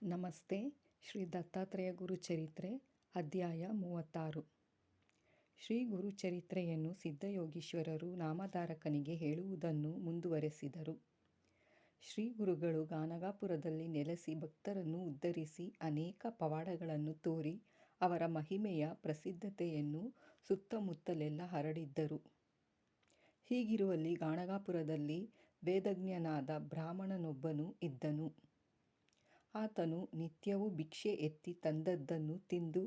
ನಮಸ್ತೆ. ಶ್ರೀ ದತ್ತಾತ್ರೇಯ ಗುರುಚರಿತ್ರೆ ಅಧ್ಯಾಯ 36. ಶ್ರೀ ಗುರುಚರಿತ್ರೆಯನ್ನು ಸಿದ್ಧಯೋಗೀಶ್ವರರು ನಾಮಧಾರಕನಿಗೆ ಹೇಳುವುದನ್ನು ಮುಂದುವರೆಸಿದರು. ಶ್ರೀ ಗುರುಗಳು ಗಾನಗಾಪುರದಲ್ಲಿ ನೆಲೆಸಿ ಭಕ್ತರನ್ನು ಉದ್ಧರಿಸಿ ಅನೇಕ ಪವಾಡಗಳನ್ನು ತೋರಿ ಅವರ ಮಹಿಮೆಯ ಪ್ರಸಿದ್ಧತೆಯನ್ನು ಸುತ್ತಮುತ್ತಲೆಲ್ಲ ಹರಡಿದ್ದರು. ಹೀಗಿರುವಲ್ಲಿ ಗಾಣಗಾಪುರದಲ್ಲಿ ವೇದಜ್ಞನಾದ ಬ್ರಾಹ್ಮಣನೊಬ್ಬನು ಇದ್ದನು. ಆತನು ನಿತ್ಯವೂ ಭಿಕ್ಷೆ ಎತ್ತಿ ತಂದದ್ದನ್ನು ತಿಂದು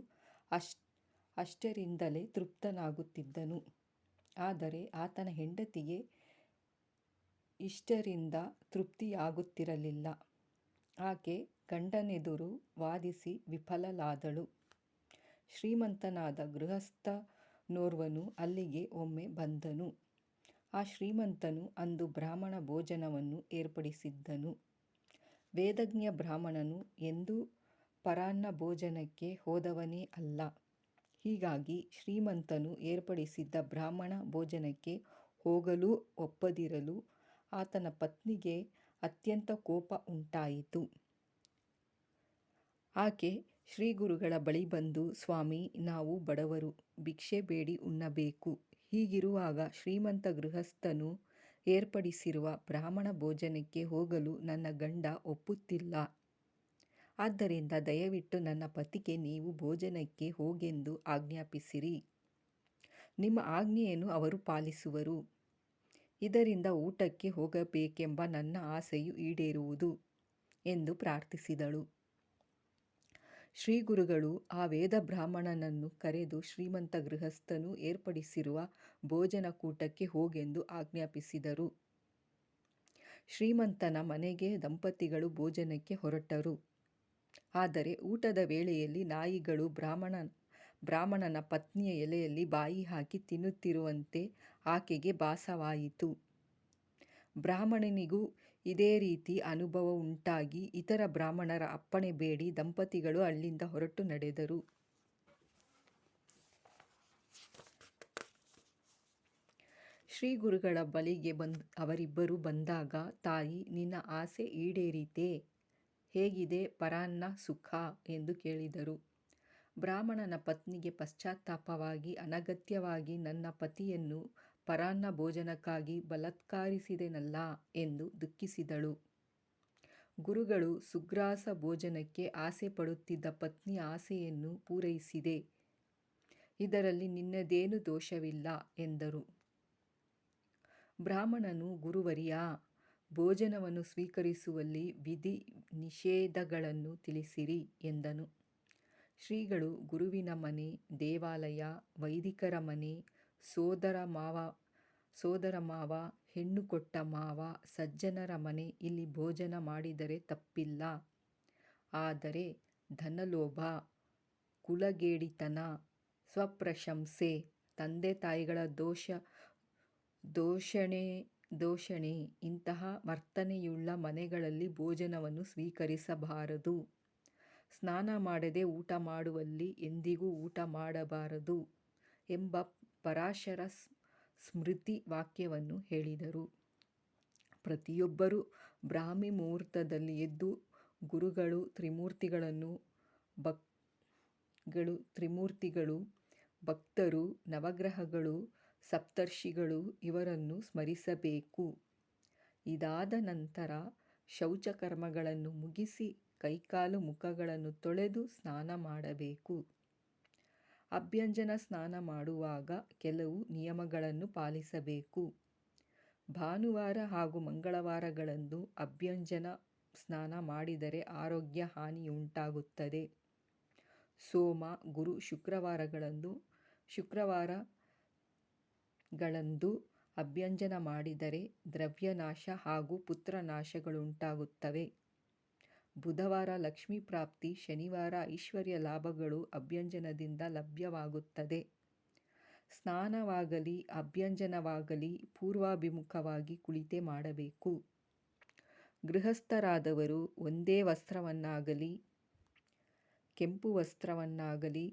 ಅಷ್ಟರಿಂದಲೇ ತೃಪ್ತನಾಗುತ್ತಿದ್ದನು. ಆದರೆ ಆತನ ಹೆಂಡತಿಗೆ ಇಷ್ಟರಿಂದ ತೃಪ್ತಿಯಾಗುತ್ತಿರಲಿಲ್ಲ. ಆಕೆ ಗಂಡನೆದುರು ವಾದಿಸಿ ವಿಫಲಳಾದಳು. ಶ್ರೀಮಂತನಾದ ಗೃಹಸ್ಥನೋರ್ವನು ಅಲ್ಲಿಗೆ ಒಮ್ಮೆ ಬಂದನು. ಆ ಶ್ರೀಮಂತನು ಅಂದು ಬ್ರಾಹ್ಮಣ ಭೋಜನವನ್ನು ಏರ್ಪಡಿಸಿದ್ದನು. ವೇದಜ್ಞ ಬ್ರಾಹ್ಮಣನು ಎಂದೂ ಪರಾನ್ನ ಭೋಜನಕ್ಕೆ ಹೋದವನೇ ಅಲ್ಲ. ಹೀಗಾಗಿ ಶ್ರೀಮಂತನು ಏರ್ಪಡಿಸಿದ್ದ ಬ್ರಾಹ್ಮಣ ಭೋಜನಕ್ಕೆ ಹೋಗಲೂ ಒಪ್ಪದಿರಲು ಆತನ ಪತ್ನಿಗೆ ಅತ್ಯಂತ ಕೋಪ ಉಂಟಾಯಿತು. ಆಕೆ ಶ್ರೀಗುರುಗಳ ಬಳಿ ಬಂದು, ಸ್ವಾಮಿ, ನಾವು ಬಡವರು, ಭಿಕ್ಷೆ ಬೇಡಿ ಉಣ್ಣಬೇಕು. ಹೀಗಿರುವಾಗ ಶ್ರೀಮಂತ ಗೃಹಸ್ಥನು ಏರ್ಪಡಿಸಿರುವ ಬ್ರಾಹ್ಮಣ ಭೋಜನಕ್ಕೆ ಹೋಗಲು ನನ್ನ ಗಂಡ ಒಪ್ಪುತ್ತಿಲ್ಲ. ಆದ್ದರಿಂದ ದಯವಿಟ್ಟು ನನ್ನ ಪತಿಗೆ ನೀವು ಭೋಜನಕ್ಕೆ ಹೋಗೆಂದು ಆಜ್ಞಾಪಿಸಿರಿ. ನಿಮ್ಮ ಆಜ್ಞೆಯನ್ನು ಅವರು ಪಾಲಿಸುವರು. ಇದರಿಂದ ಊಟಕ್ಕೆ ಹೋಗಬೇಕೆಂಬ ನನ್ನ ಆಸೆಯು ಈಡೇರುವುದು ಎಂದು ಪ್ರಾರ್ಥಿಸಿದಳು. ಶ್ರೀಗುರುಗಳು ಆ ವೇದ ಬ್ರಾಹ್ಮಣನನ್ನು ಕರೆದು ಶ್ರೀಮಂತ ಗೃಹಸ್ಥನು ಏರ್ಪಡಿಸಿರುವ ಭೋಜನಕೂಟಕ್ಕೆ ಹೋಗೆಂದು ಆಜ್ಞಾಪಿಸಿದರು. ಶ್ರೀಮಂತನ ಮನೆಗೆ ದಂಪತಿಗಳು ಭೋಜನಕ್ಕೆ ಹೊರಟರು. ಆದರೆ ಊಟದ ವೇಳೆಯಲ್ಲಿ ನಾಯಿಗಳು ಬ್ರಾಹ್ಮಣನ ಪತ್ನಿಯ ಎಲೆಯಲ್ಲಿ ಬಾಯಿ ಹಾಕಿ ತಿನ್ನುತ್ತಿರುವಂತೆ ಆಕೆಗೆ ಭಾಸವಾಯಿತು. ಬ್ರಾಹ್ಮಣನಿಗೂ ಇದೇ ರೀತಿ ಅನುಭವ ಉಂಟಾಗಿ ಇತರ ಬ್ರಾಹ್ಮಣರ ಅಪ್ಪಣೆ ಬೇಡಿ ದಂಪತಿಗಳು ಅಲ್ಲಿಂದ ಹೊರಟು ನಡೆದರು. ಶ್ರೀ ಗುರುಗಳ ಬಳಿಗೆ ಅವರಿಬ್ಬರು ಬಂದಾಗ, ತಾಯಿ, ನಿನ್ನ ಆಸೆ ಈಡೇರಿತೇ? ಹೇಗಿದೆ ಪರಾನ್ನ ಸುಖ ಎಂದು ಕೇಳಿದರು. ಬ್ರಾಹ್ಮಣನ ಪತ್ನಿಗೆ ಪಶ್ಚಾತ್ತಾಪವಾಗಿ, ಅನಗತ್ಯವಾಗಿ ನನ್ನ ಪತಿಯನ್ನು ಪರಾನ್ನ ಭೋಜನಕ್ಕಾಗಿ ಬಲಾತ್ಕಾರಿಸಿದೆನಲ್ಲ ಎಂದು ದುಃಖಿಸಿದಳು. ಗುರುಗಳು ಸುಗ್ರಾಸ ಭೋಜನಕ್ಕೆ ಆಸೆ ಪಡುತ್ತಿದ್ದ ಪತ್ನಿಯ ಆಸೆಯನ್ನು ಪೂರೈಸಿದೆ. ಇದರಲ್ಲಿ ನಿನ್ನದೇನೂ ದೋಷವಿಲ್ಲ ಎಂದರು. ಬ್ರಾಹ್ಮಣನು, ಗುರುವರ್ಯ, ಭೋಜನವನ್ನು ಸ್ವೀಕರಿಸುವಲ್ಲಿ ವಿಧಿ ನಿಷೇಧಗಳನ್ನು ತಿಳಿಸಿರಿ ಎಂದನು. ಶ್ರೀಗಳು ಗುರುವಿನ ಮನೆ, ದೇವಾಲಯ, ವೈದಿಕರ ಮನೆ, ಸೋದರ ಮಾವ, ಹೆಣ್ಣು ಕೊಟ್ಟ ಮಾವ, ಸಜ್ಜನರ ಮನೆ, ಇಲ್ಲಿ ಭೋಜನ ಮಾಡಿದರೆ ತಪ್ಪಿಲ್ಲ. ಆದರೆ ಧನಲೋಭ, ಕುಲಗೇಡಿತನ, ಸ್ವಪ್ರಶಂಸೆ, ತಂದೆ ತಾಯಿಗಳ ದೂಷಣೆ ಇಂತಹ ವರ್ತನೆಯುಳ್ಳ ಮನೆಗಳಲ್ಲಿ ಭೋಜನವನ್ನು ಸ್ವೀಕರಿಸಬಾರದು. ಸ್ನಾನ ಮಾಡದೆ ಊಟ ಮಾಡುವಲ್ಲಿ ಎಂದಿಗೂ ಊಟ ಮಾಡಬಾರದು ಎಂಬ ಪರಾಶರ ಸ್ಮೃತಿ ವಾಕ್ಯವನ್ನು ಹೇಳಿದರು. ಪ್ರತಿಯೊಬ್ಬರೂ ಬ್ರಾಹ್ಮಿ ಮುಹೂರ್ತದಲ್ಲಿ ಎದ್ದು ಗುರುಗಳು, ತ್ರಿಮೂರ್ತಿಗಳು, ಭಕ್ತರು, ನವಗ್ರಹಗಳು, ಸಪ್ತರ್ಷಿಗಳು ಇವರನ್ನು ಸ್ಮರಿಸಬೇಕು. ಇದಾದ ನಂತರ ಶೌಚಕರ್ಮಗಳನ್ನು ಮುಗಿಸಿ ಕೈಕಾಲು ಮುಖಗಳನ್ನು ತೊಳೆದು ಸ್ನಾನ ಮಾಡಬೇಕು. ಅಭ್ಯಂಜನ ಸ್ನಾನ ಮಾಡುವಾಗ ಕೆಲವು ನಿಯಮಗಳನ್ನು ಪಾಲಿಸಬೇಕು. ಭಾನುವಾರ ಹಾಗೂ ಮಂಗಳವಾರಗಳಂದು ಅಭ್ಯಂಜನ ಸ್ನಾನ ಮಾಡಿದರೆ ಆರೋಗ್ಯ ಹಾನಿಯುಂಟಾಗುತ್ತದೆ. ಸೋಮ, ಗುರು, ಶುಕ್ರವಾರಗಳಂದು ಅಭ್ಯಂಜನ ಮಾಡಿದರೆ ದ್ರವ್ಯನಾಶ ಹಾಗೂ ಪುತ್ರನಾಶಗಳುಂಟಾಗುತ್ತವೆ. ಬುಧವಾರ ಲಕ್ಷ್ಮೀ ಪ್ರಾಪ್ತಿ, ಶನಿವಾರ ಐಶ್ವರ್ಯ ಲಾಭಗಳು ಅಭ್ಯಂಜನದಿಂದ ಲಭ್ಯವಾಗುತ್ತದೆ. ಸ್ನಾನವಾಗಲಿ ಅಭ್ಯಂಜನವಾಗಲಿ ಪೂರ್ವಾಭಿಮುಖವಾಗಿ ಕುಳಿತೇ ಮಾಡಬೇಕು. ಗೃಹಸ್ಥರಾದವರು ಒಂದೇ ವಸ್ತ್ರವನ್ನಾಗಲಿ, ಕೆಂಪು ವಸ್ತ್ರವನ್ನಾಗಲಿ,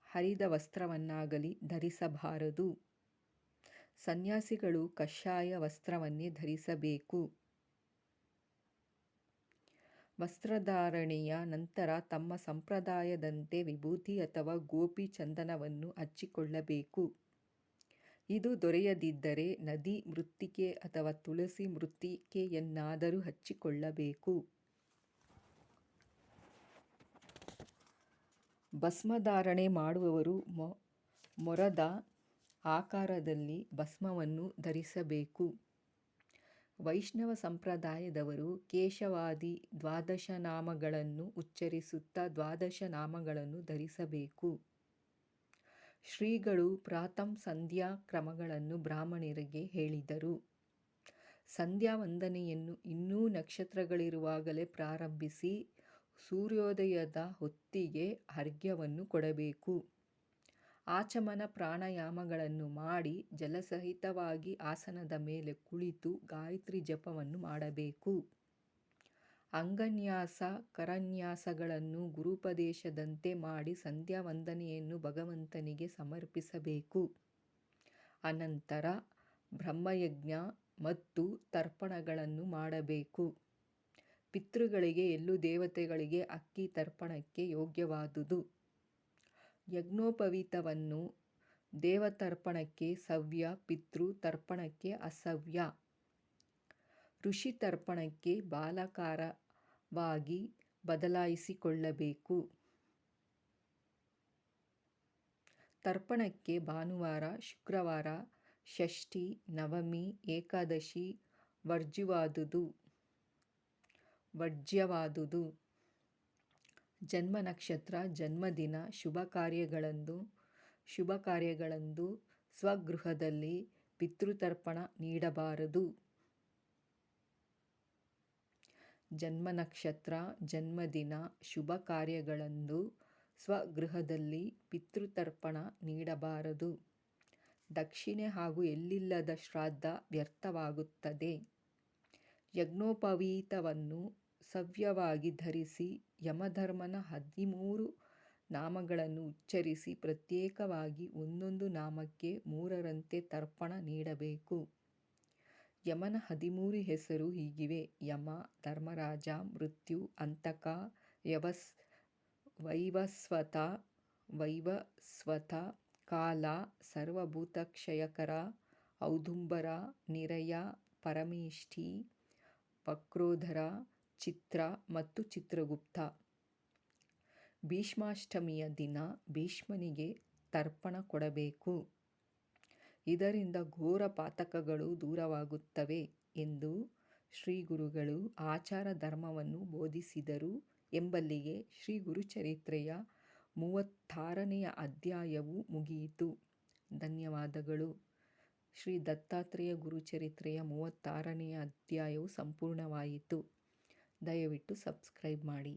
ಹರಿದ ವಸ್ತ್ರವನ್ನಾಗಲಿ ಧರಿಸಬಾರದು. ಸನ್ಯಾಸಿಗಳು ಕಷಾಯ ವಸ್ತ್ರವನ್ನೇ ಧರಿಸಬೇಕು. ವಸ್ತ್ರಧಾರಣೆಯ ನಂತರ ತಮ್ಮ ಸಂಪ್ರದಾಯದಂತೆ ವಿಭೂತಿ ಅಥವಾ ಗೋಪಿ ಚಂದನವನ್ನು ಹಚ್ಚಿಕೊಳ್ಳಬೇಕು. ಇದು ದೊರೆಯದಿದ್ದರೆ ನದಿ ಮೃತ್ತಿಕೆ ಅಥವಾ ತುಳಸಿ ಮೃತ್ತಿಕೆಯನ್ನಾದರೂ ಹಚ್ಚಿಕೊಳ್ಳಬೇಕು. ಭಸ್ಮಧಾರಣೆ ಮಾಡುವವರು ಮೊರದ ಆಕಾರದಲ್ಲಿ ಭಸ್ಮವನ್ನು ಧರಿಸಬೇಕು. ವೈಷ್ಣವ ಸಂಪ್ರದಾಯದವರು ಕೇಶವಾದಿ ದ್ವಾದಶನಾಮಗಳನ್ನು ಉಚ್ಚರಿಸುತ್ತಾ ದ್ವಾದಶನಾಮಗಳನ್ನು ಧರಿಸಬೇಕು. ಶ್ರೀಗಳು ಪ್ರಾತಃ ಸಂಧ್ಯಾ ಕ್ರಮಗಳನ್ನು ಬ್ರಾಹ್ಮಣರಿಗೆ ಹೇಳಿದರು. ಸಂಧ್ಯಾ ವಂದನೆಯನ್ನು ಇನ್ನೂ ನಕ್ಷತ್ರಗಳಿರುವಾಗಲೇ ಪ್ರಾರಂಭಿಸಿ ಸೂರ್ಯೋದಯದ ಹೊತ್ತಿಗೆ ಅರ್ಘ್ಯವನ್ನು ಕೊಡಬೇಕು. ಆಚಮನ ಪ್ರಾಣಾಯಾಮಗಳನ್ನು ಮಾಡಿ ಜಲಸಹಿತವಾಗಿ ಆಸನದ ಮೇಲೆ ಕುಳಿತು ಗಾಯತ್ರಿ ಜಪವನ್ನು ಮಾಡಬೇಕು. ಅಂಗನ್ಯಾಸ ಕರನ್ಯಾಸಗಳನ್ನು ಗುರುಪದೇಶದಂತೆ ಮಾಡಿ ಸಂಧ್ಯಾ ವಂದನೆಯನ್ನು ಭಗವಂತನಿಗೆ ಸಮರ್ಪಿಸಬೇಕು. ಅನಂತರ ಬ್ರಹ್ಮಯಜ್ಞ ಮತ್ತು ತರ್ಪಣಗಳನ್ನು ಮಾಡಬೇಕು. ಪಿತೃಗಳಿಗೆ ಎಳ್ಳು ದೇವತೆಗಳಿಗೆ ಅಕ್ಕಿ ತರ್ಪಣಕ್ಕೆ ಯೋಗ್ಯವಾದುದು. ಯಜ್ಞೋಪವೀತವನ್ನು ದೇವತರ್ಪಣಕ್ಕೆ ಸವ್ಯ, ಪಿತೃ ತರ್ಪಣಕ್ಕೆ ಅಸವ್ಯ. ಋಷಿ ತರ್ಪಣಕ್ಕೆ ಬಾಲಾಕಾರವಾಗಿ ಬದಲಾಯಿಸಿಕೊಳ್ಳಬೇಕು. ತರ್ಪಣಕ್ಕೆ ಭಾನುವಾರ, ಶುಕ್ರವಾರ, ಷಷ್ಠಿ, ನವಮಿ, ಏಕಾದಶಿ ವರ್ಜ್ಯವಾದುದು. ಜನ್ಮ ನಕ್ಷತ್ರ, ಜನ್ಮದಿನ, ಶುಭ ಕಾರ್ಯಗಳಂದು ಸ್ವಗೃಹದಲ್ಲಿ ಪಿತೃತರ್ಪಣ ನೀಡಬಾರದು. ಜನ್ಮ ನಕ್ಷತ್ರ, ಜನ್ಮದಿನ, ಶುಭ ಕಾರ್ಯಗಳಂದು ಸ್ವಗೃಹದಲ್ಲಿ ಪಿತೃತರ್ಪಣ ನೀಡಬಾರದು. ದಕ್ಷಿಣೆ ಹಾಗೂ ಎಳ್ಳಿಲ್ಲದ ಶ್ರಾದ್ದ ವ್ಯರ್ಥವಾಗುತ್ತದೆ. ಯಜ್ಞೋಪವೀತವನ್ನು ಸವ್ಯವಾಗಿ ಧರಿಸಿ ಯಮಧರ್ಮನ 13 ನಾಮಗಳನ್ನು ಉಚ್ಚರಿಸಿ ಪ್ರತ್ಯೇಕವಾಗಿ ಒಂದೊಂದು ನಾಮಕ್ಕೆ 3ರಂತೆ ತರ್ಪಣ ನೀಡಬೇಕು. ಯಮನ 13 ಹೆಸರು ಹೀಗಿವೆ: ಯಮ, ಧರ್ಮರಾಜ, ಮೃತ್ಯು, ಅಂತಕ, ವೈವಸ್ವತ, ಕಾಲ, ಸರ್ವಭೂತಕ್ಷಯಕರ, ಔದುಂಬರ, ನಿರಯ, ಪರಮೇಷ್ಠಿ, ವಕ್ರೋಧರ, ಚಿತ್ರ ಮತ್ತು ಚಿತ್ರಗುಪ್ತ. ಭೀಷ್ಮಾಷ್ಟಮಿಯ ದಿನ ಭೀಷ್ಮನಿಗೆ ತರ್ಪಣ ಕೊಡಬೇಕು. ಇದರಿಂದ ಘೋರ ಪಾತಕಗಳು ದೂರವಾಗುತ್ತವೆ ಎಂದು ಶ್ರೀಗುರುಗಳು ಆಚಾರ ಧರ್ಮವನ್ನು ಬೋಧಿಸಿದರು ಎಂಬಲ್ಲಿಗೆ ಶ್ರೀ ಗುರುಚರಿತ್ರೆಯ 36ನೇ ಅಧ್ಯಾಯವು ಮುಗಿಯಿತು. ಧನ್ಯವಾದಗಳು. ಶ್ರೀ ದತ್ತಾತ್ರೇಯ ಗುರುಚರಿತ್ರೆಯ 36ನೇ ಅಧ್ಯಾಯವು ಸಂಪೂರ್ಣವಾಯಿತು. ದಯವಿಟ್ಟು ಸಬ್ಸ್ಕ್ರೈಬ್ ಮಾಡಿ.